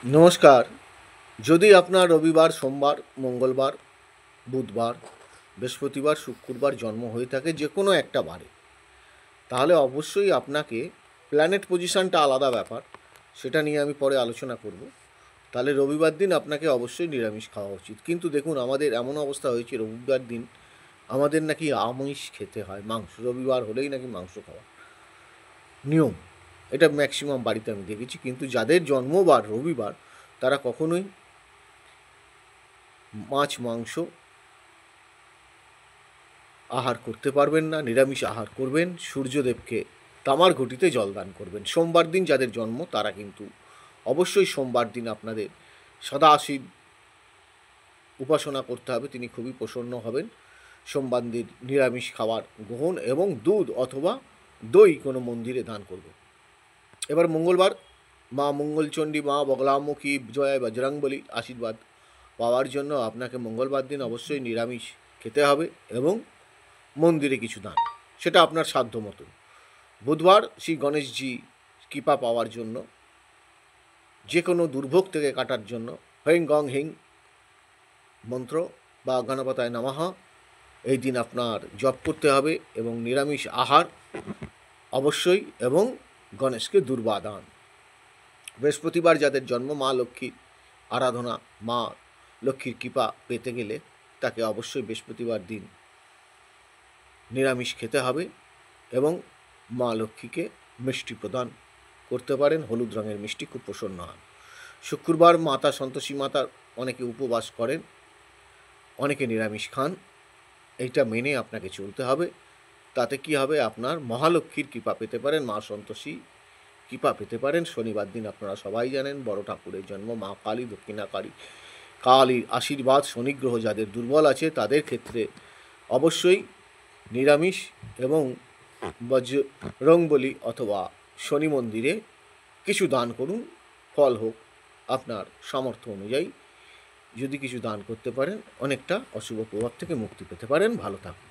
নমস্কার। যদি আপনার রবিবার, সোমবার, মঙ্গলবার, বুধবার, বৃহস্পতিবার, শুক্রবার জন্ম হয়ে থাকে যে কোনো একটা বারে, তাহলে অবশ্যই আপনাকে প্ল্যানেট পজিশানটা আলাদা ব্যাপার, সেটা নিয়ে আমি পরে আলোচনা করব। তাহলে রবিবার দিন আপনাকে অবশ্যই নিরামিষ খাওয়া উচিত। কিন্তু দেখুন, আমাদের এমন অবস্থা হয়েছে রবিবার দিন আমাদের নাকি আমিষ খেতে হয়, মাংস। রবিবার হলেই নাকি মাংস খাওয়া নিয়ম। এটা ম্যাক্সিমাম বাড়িতে আমি দেখেছি। কিন্তু যাদের জন্মবার রবিবার, তারা কখনোই মাছ মাংস আহার করতে পারবেন না। নিরামিষ আহার করবেন, সূর্যদেবকে তামার ঘটিতে জলদান করবেন। সোমবার দিন যাদের জন্ম তারা কিন্তু অবশ্যই সোমবার দিন আপনাদের সদাশিব উপাসনা করতে হবে, তিনি খুবই প্রসন্ন হবেন। সোমবার দিন নিরামিষ খাবার গ্রহণ এবং দুধ অথবা দই কোনো মন্দিরে দান করবে। এবার মঙ্গলবার, মা মঙ্গলচণ্ডী, মা বগলামুখী, জয় বজরংবলী আশীর্বাদ পাওয়ার জন্য আপনাকে মঙ্গলবার দিন অবশ্যই নিরামিষ খেতে হবে এবং মন্দিরে কিছু দান, সেটা আপনার সাধ্য মতো। বুধবার শ্রী গণেশজি কৃপা পাওয়ার জন্য, যে কোনো দুর্ভোগ থেকে কাটার জন্য হৈং গং হিং মন্ত্র বা গণপতায় নমঃ এই দিন আপনার জপ করতে হবে এবং নিরামিষ আহার অবশ্যই, এবং গণেশকে দুর্বা দান। বৃহস্পতিবার যাদের জন্ম, মা লক্ষ্মীর আরাধনা, মা লক্ষ্মীর কৃপা পেতে গেলে তাকে অবশ্যই বৃহস্পতিবার দিন নিরামিষ খেতে হবে এবং মা লক্ষ্মীকে মিষ্টি প্রদান করতে পারেন। হলুদ রঙের মিষ্টি, খুব প্রসন্ন হন। শুক্রবার মাতা সন্তোষী মাতার অনেকে উপবাস করেন, অনেকে নিরামিষ খান। এইটা মেনে আপনাকে চলতে হবে। তাতে কি হবে, আপনার মহালক্ষ্মীর কৃপা পেতে পারেন, মা সন্তোষী কৃপা পেতে পারেন। শনিবার দিন আপনারা সবাই জানেন বড় ঠাকুরের জন্ম, মা কালী, দক্ষিণাকালী কালীর আশীর্বাদ। শনিগ্রহ যাদের দুর্বল আছে তাদের ক্ষেত্রে অবশ্যই নিরামিষ এবং বজরংবলী অথবা শনি মন্দিরে কিছু দান করুন। ফল হোক আপনার সামর্থ্য অনুযায়ী। যদি কিছু দান করতে পারেন, অনেকটা অশুভ প্রভাব থেকে মুক্তি পেতে পারেন। ভালো থাকুন।